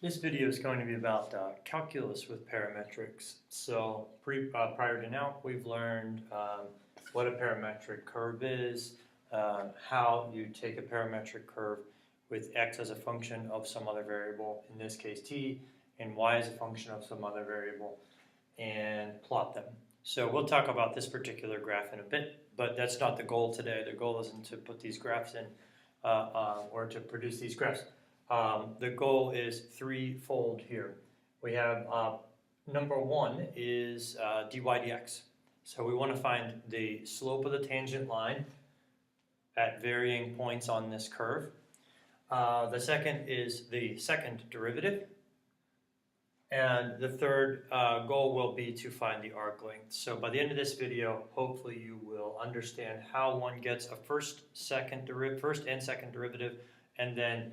This video is going to be about calculus with parametrics. So prior to now, we've learned what a parametric curve is, how you take a parametric curve with x as a function of some other variable, in this case t, and y as a function of some other variable, and plot them. So we'll talk about this particular graph in a bit, but that's not the goal today. The goal isn't to put these graphs in or to produce these graphs. The goal is threefold here. We have number one is dy dx. So we want to find the slope of the tangent line at varying points on this curve. The second is the second derivative. And the third goal will be to find the arc length. So by the end of this video, hopefully you will understand how one gets a first and second derivative, and then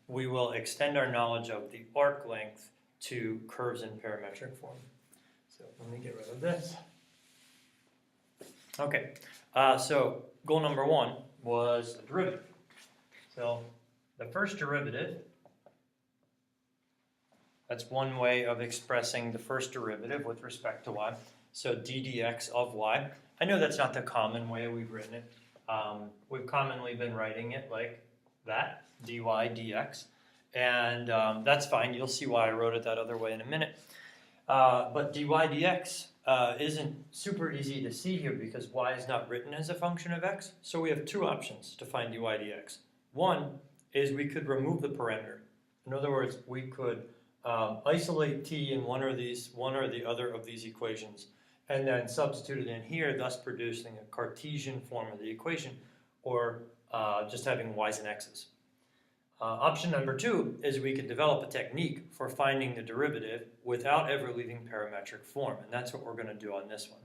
we will extend our knowledge of the arc length to curves in parametric form. So let me get rid of this. Okay, so goal number one was the derivative. So the first derivative, that's one way of expressing the first derivative with respect to y. So d dx of y. I know that's not the common way we've written it. We've commonly been writing it like that, dy dx, and that's fine. You'll see why I wrote it that other way in a minute. But dy dx isn't super easy to see here because y is not written as a function of x. So we have two options to find dy dx. One is we could remove the parameter. In other words, we could isolate t in one or the other of these equations, and then substitute it in here, thus producing a Cartesian form of the equation, or just having y's and x's. Option number two is we could develop a technique for finding the derivative without ever leaving parametric form, and that's what we're going to do on this one.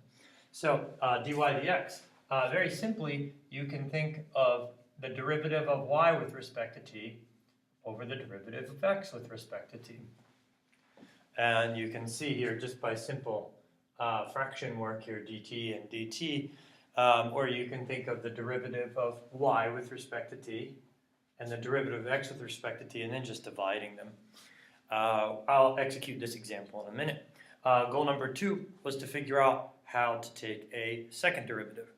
So dy dx, very simply, you can think of the derivative of y with respect to t over the derivative of x with respect to t. And you can see here, just by simple fraction work here, dt and dt, or you can think of the derivative of y with respect to t and the derivative of x with respect to t, and then just dividing them. I'll execute this example in a minute. Goal number two was to figure out how to take a second derivative.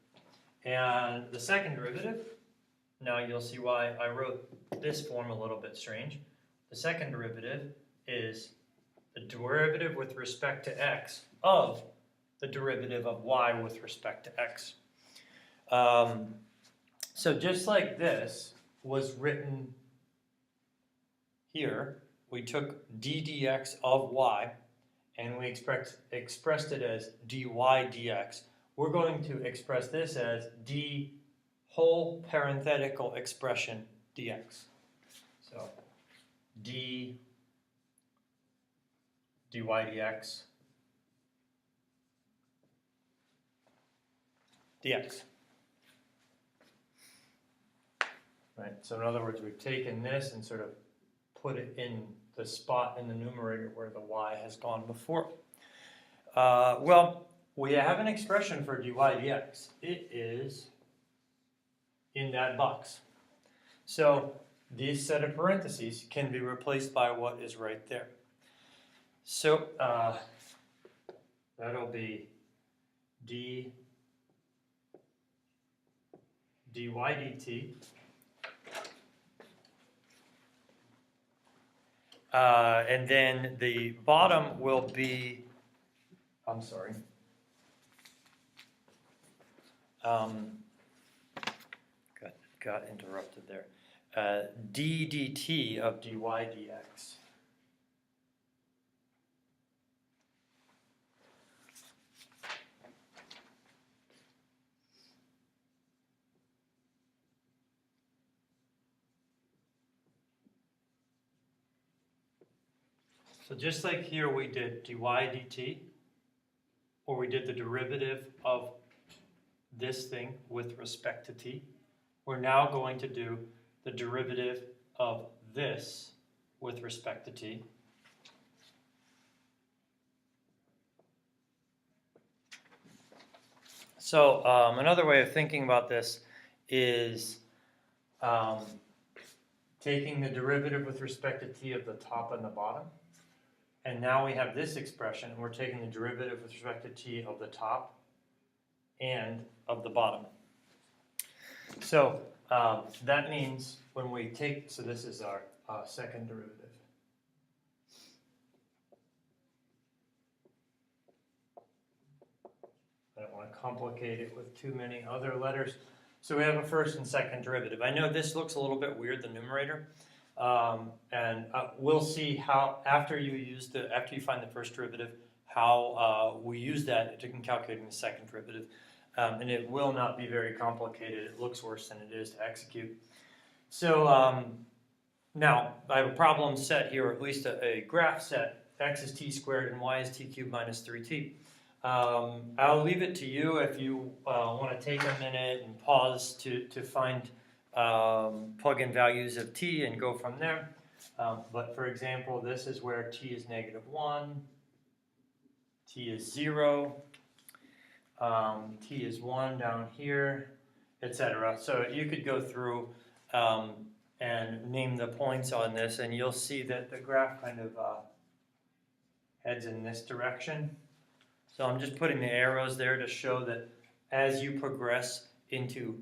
And the second derivative, now you'll see why I wrote this form a little bit strange. The second derivative is the derivative with respect to x of the derivative of y with respect to x. So just like this was written here, we took d dx of y and we expressed it as dy dx. We're going to express this as d whole parenthetical expression dx. So d dy dx dx. Right, so in other words, we've taken this and sort of put it in the spot in the numerator where the y has gone before. Well, we have an expression for dy dx. It is in that box. So these set of parentheses can be replaced by what is right there. So that'll be dy dt. And then the bottom will be, I'm sorry, got interrupted there, d dt of dy dx. So just like here we did dy dt, or we did the derivative of this thing with respect to t, we're now going to do the derivative of this with respect to t. So another way of thinking about this is taking the derivative with respect to t of the top and the bottom. And now we have this expression, and we're taking the derivative with respect to t of the top and of the bottom. So that means when we take, so this is our second derivative. I don't want to complicate it with too many other letters. So we have a first and second derivative. I know this looks a little bit weird, the numerator. And we'll see how, after you find the first derivative, how we use that to calculating the second derivative. And it will not be very complicated. It looks worse than it is to execute. So now I have a problem set here, or at least a graph set. X is t squared and y is t cubed minus 3t. I'll leave it to you if you want to take a minute and pause to find plug in values of t and go from there. But for example, this is where t is -1, t is 0, t is 1 down here, etc. So you could go through and name the points on this, and you'll see that the graph kind of heads in this direction. So I'm just putting the arrows there to show that as you progress into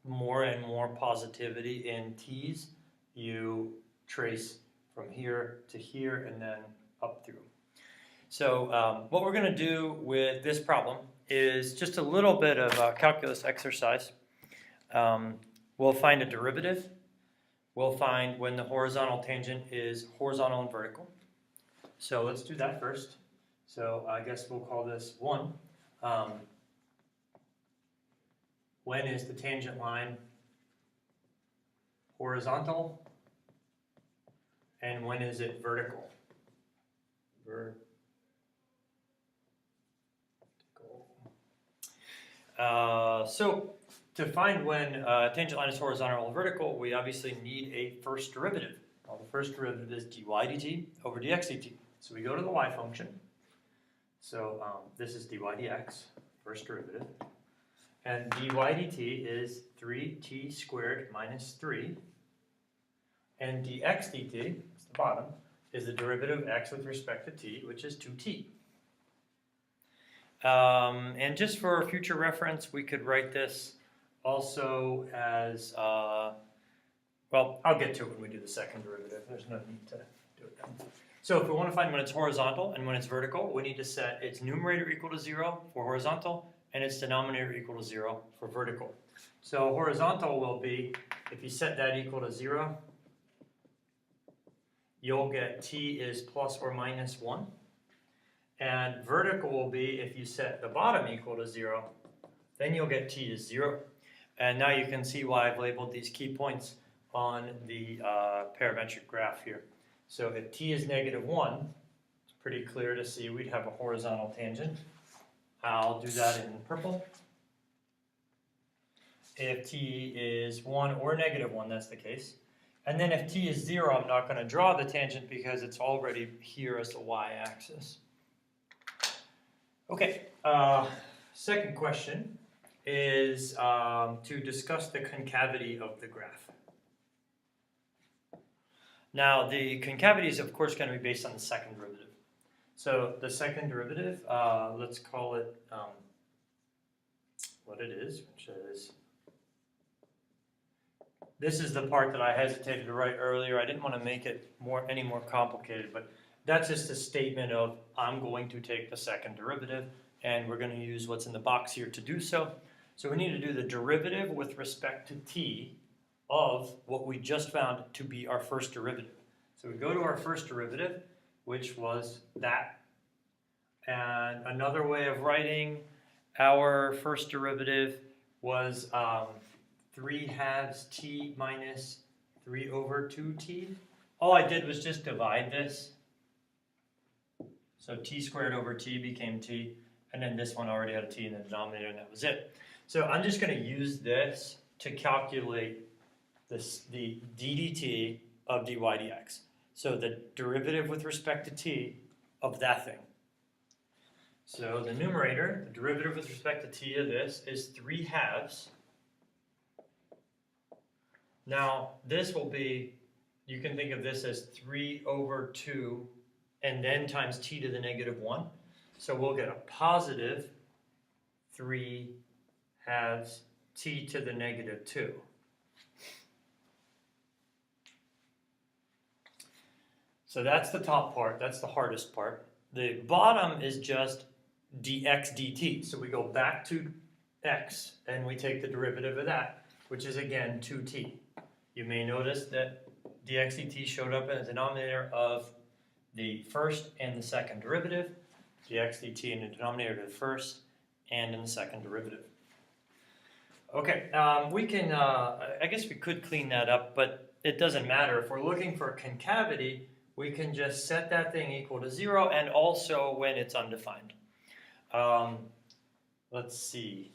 more and more positivity in t's, you trace from here to here and then up through. So what we're going to do with this problem is just a little bit of a calculus exercise. We'll find a derivative. We'll find when the horizontal tangent is horizontal and vertical. So let's do that first. So I guess we'll call this 1. When is the tangent line horizontal? And when is it vertical? Vertical. So to find when tangent line is horizontal or vertical, we obviously need a first derivative. Well, the first derivative is dy dt over dx dt. So we go to the y function. So this is dy dx, first derivative. And dy dt is 3t squared minus 3. And dx dt, it's the bottom, is the derivative of x with respect to t, which is 2t. And just for future reference, we could write this also as, well, I'll get to it when we do the second derivative. There's no need to do it now. So if we want to find when it's horizontal and when it's vertical, we need to set its numerator equal to 0 for horizontal and its denominator equal to 0 for vertical. So horizontal will be, if you set that equal to 0, you'll get t is plus or minus 1. And vertical will be, if you set the bottom equal to 0, then you'll get t is 0. And now you can see why I've labeled these key points on the parametric graph here. So if t is -1, it's pretty clear to see we'd have a horizontal tangent. I'll do that in purple. If t is 1 or -1, that's the case. And then if t is 0, I'm not going to draw the tangent because it's already here as the y-axis. Okay, second question is to discuss the concavity of the graph. Now, the concavity is, of course, going to be based on the second derivative. So the second derivative, let's call it what it is, which is, this is the part that I hesitated to write earlier. I didn't want to make it any more complicated, but that's just a statement of I'm going to take the second derivative, and we're going to use what's in the box here to do so. So we need to do the derivative with respect to t of what we just found to be our first derivative. So we go to our first derivative, which was that. And another way of writing our first derivative was 3/2 t minus 3 over 2t. All I did was just divide this. So t squared over t became t, and then this one already had a t in the denominator, and that was it. So I'm just going to use this to calculate the ddt of dy dx. So the derivative with respect to t of that thing. So the numerator, the derivative with respect to t of this, is 3/2 Now, this will be, you can think of this as 3 over 2 and then times t to the negative 1. So we'll get a positive 3 halves t to the negative 2. So that's the top part, that's the hardest part. The bottom is just dx dt. So we go back to x and we take the derivative of that, which is again 2t. You may notice that dx dt showed up in the denominator of the first and the second derivative, dx dt in the denominator of the first and in the second derivative. Okay, we can, I guess we could clean that up, but it doesn't matter. If we're looking for a concavity, we can just set that thing equal to 0 and also when it's undefined. Let's see.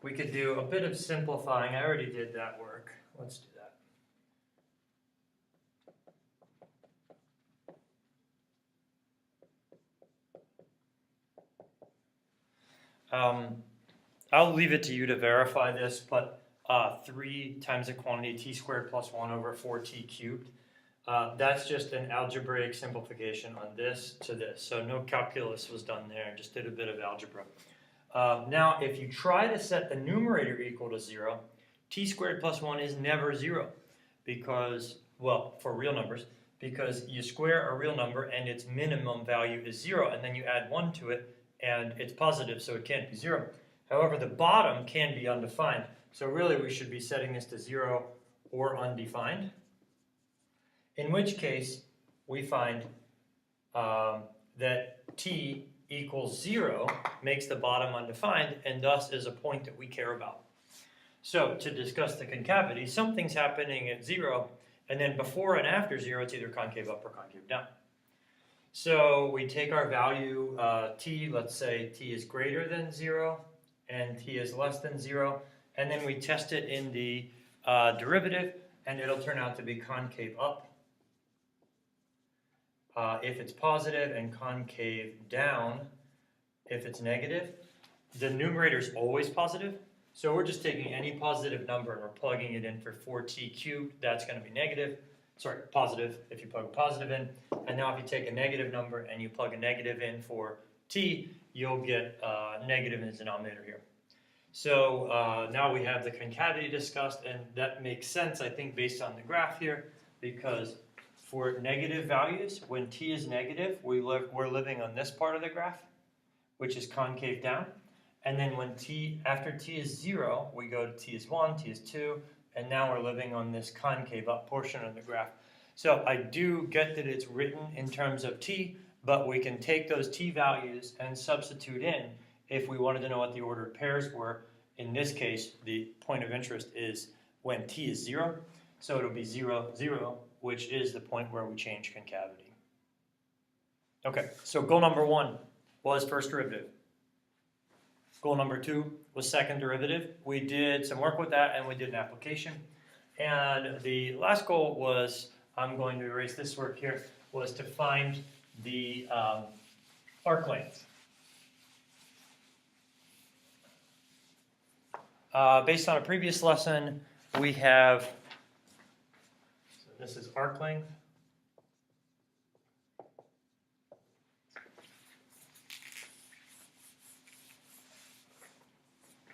We could do a bit of simplifying. I already did that work. Let's do that. I'll leave it to you to verify this, but 3 times the quantity t squared plus 1 over 4t cubed. That's just an algebraic simplification on this to this. So no calculus was done there, just did a bit of algebra. Now, if you try to set the numerator equal to 0, t squared plus 1 is never 0 because, well, for real numbers, because you square a real number and its minimum value is 0, and then you add 1 to it, and it's positive, so it can't be 0. However, the bottom can be undefined. So really, we should be setting this to 0 or undefined. In which case, we find that t equals 0 makes the bottom undefined and thus is a point that we care about. So to discuss the concavity, something's happening at 0 and then before and after 0 it's either concave up or concave down. So we take our value t, let's say t is greater than 0 and t is less than 0, and then we test it in the derivative and it'll turn out to be concave up if it's positive, and concave down if it's negative. The numerator is always positive, so we're just taking any positive number and we're plugging it in for 4t cubed. That's going to be negative, sorry, positive if you plug a positive in. And now if you take a negative number and you plug a negative in for t, you'll get negative in the denominator here. So now we have the concavity discussed, and that makes sense, I think, based on the graph here, because for negative values, when t is negative, we're living on this part of the graph, which is concave down. And then when after t is 0, we go to t is 1, t is 2, and now we're living on this concave up portion of the graph. So I do get that it's written in terms of t, but we can take those t values and substitute in if we wanted to know what the ordered pairs were. In this case, the point of interest is when t is 0, so it'll be 0, 0, which is the point where we change concavity. Okay, so goal number 1 was first derivative. Goal number 2 was second derivative. We did some work with that and we did an application. And the last goal was, I'm going to erase this work here, was to find the arc length. Based on a previous lesson, we have, so this is arc length.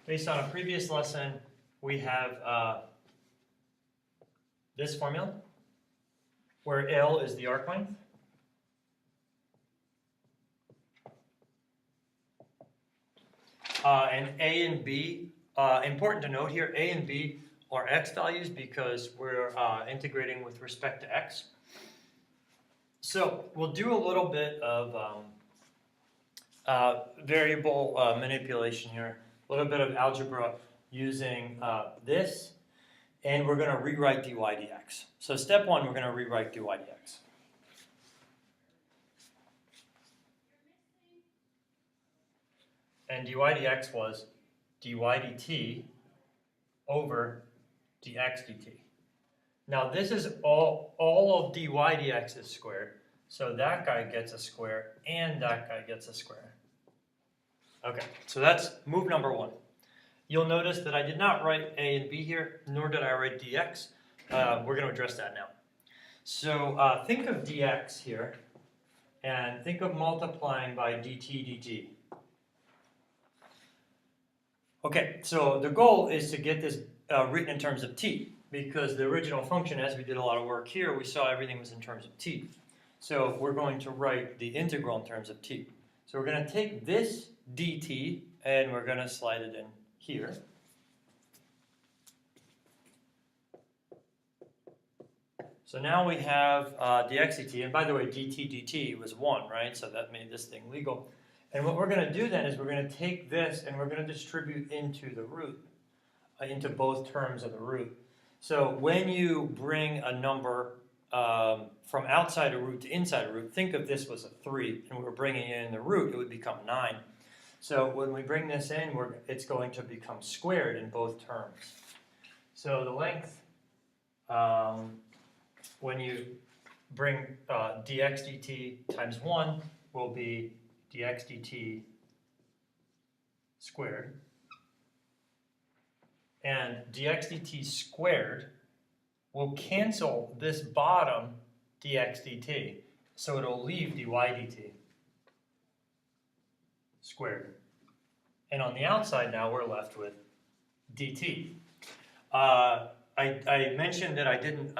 Based on a previous lesson, we have this formula, where L is the arc length. And A and B, important to note here, A and B are x values because we're integrating with respect to x. So we'll do a little bit of variable manipulation here, a little bit of algebra using this, and we're going to rewrite dy dx. So step 1, we're going to rewrite dy dx. And dy dx was dy dt over dx dt. Now this is all of dy dx is squared, so that guy gets a square and that guy gets a square. Okay, so that's move number 1. You'll notice that I did not write a and b here, nor did I write dx. We're going to address that now. So think of dx here, and think of multiplying by dt. Okay, so the goal is to get this written in terms of t, because the original function, as we did a lot of work here, we saw everything was in terms of t. So we're going to write the integral in terms of t. So we're going to take this dt, and we're going to slide it in here. So now we have dx dt, and by the way, dt was 1, right? So that made this thing legal. And what we're going to do then is we're going to take this and we're going to distribute into the root, into both terms of the root. So when you bring a number from outside a root to inside a root, think of this was a 3, and we were bringing it in the root, it would become 9. So when we bring this in, it's going to become squared in both terms. So the length, when you bring dx dt times 1, will be dx dt squared. And dx dt squared will cancel this bottom dx dt, so it'll leave dy dt squared. And on the outside now we're left with dt. I mentioned that I didn't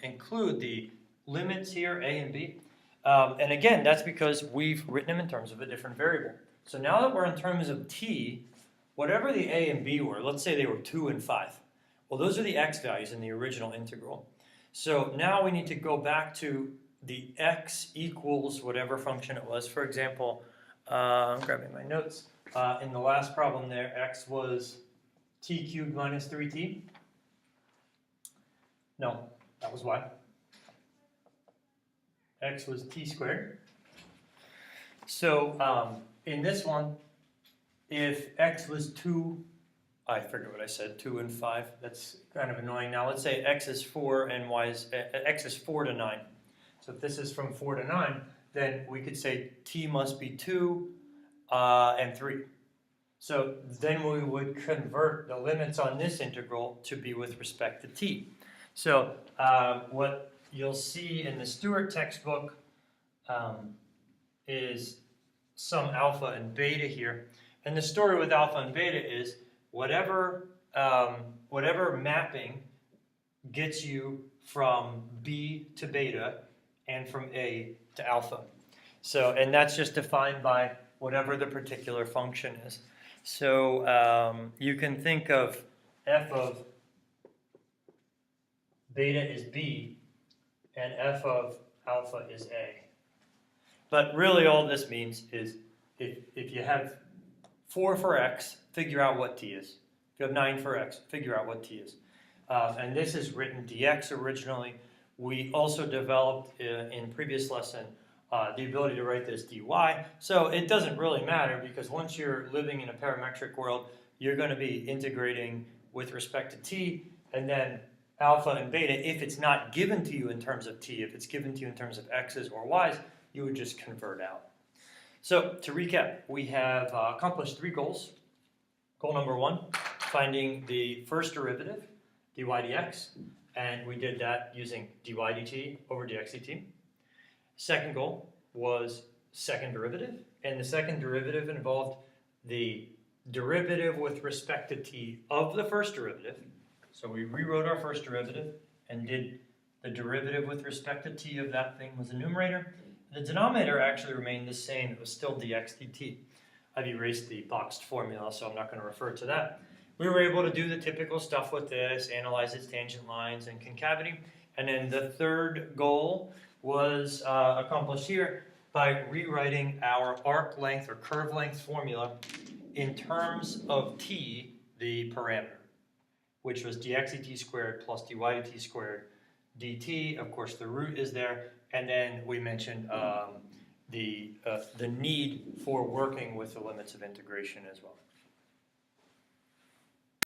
include the limits here, a and b. And again, that's because we've written them in terms of a different variable. So now that we're in terms of t, whatever the a and b were, let's say they were 2 and 5. Well, those are the x values in the original integral. So now we need to go back to the x equals whatever function it was. For example, I'm grabbing my notes. In the last problem there, x was t cubed minus 3t. No, that was y. X was t squared. So in this one, if x was 2, I forget what I said, 2 and 5. That's kind of annoying. Now let's say x is 4 and x is 4 to 9. So if this is from 4 to 9, then we could say t must be 2 and 3. So then we would convert the limits on this integral to be with respect to t. So what you'll see in the Stewart textbook is some alpha and beta here. And the story with alpha and beta is whatever mapping gets you from b to beta and from a to alpha. So, and that's just defined by whatever the particular function is. So you can think of f of beta is b and f of alpha is a. But really all this means is if you have 4 for x, figure out what t is. If you have 9 for x, figure out what t is. And this is written dx originally. We also developed in previous lesson the ability to write this dy. So it doesn't really matter because once you're living in a parametric world, you're going to be integrating with respect to t, and then alpha and beta, if it's not given to you in terms of t, if it's given to you in terms of x's or y's, you would just convert out. So to recap, we have accomplished 3 goals. Goal number 1, finding the first derivative, dy dx, and we did that using dy dt over dx dt. Second goal was second derivative, and the second derivative involved the derivative with respect to t of the first derivative. So we rewrote our first derivative and did the derivative with respect to t of that thing was the numerator. The denominator actually remained the same. It was still dx dt. I've erased the boxed formula, so I'm not going to refer to that. We were able to do the typical stuff with this, analyze its tangent lines and concavity. And then the third goal was accomplished here by rewriting our arc length or curve length formula in terms of t, the parameter, which was dx dt squared plus dy dt squared dt. Of course, the root is there. And then we mentioned the need for working with the limits of integration as well.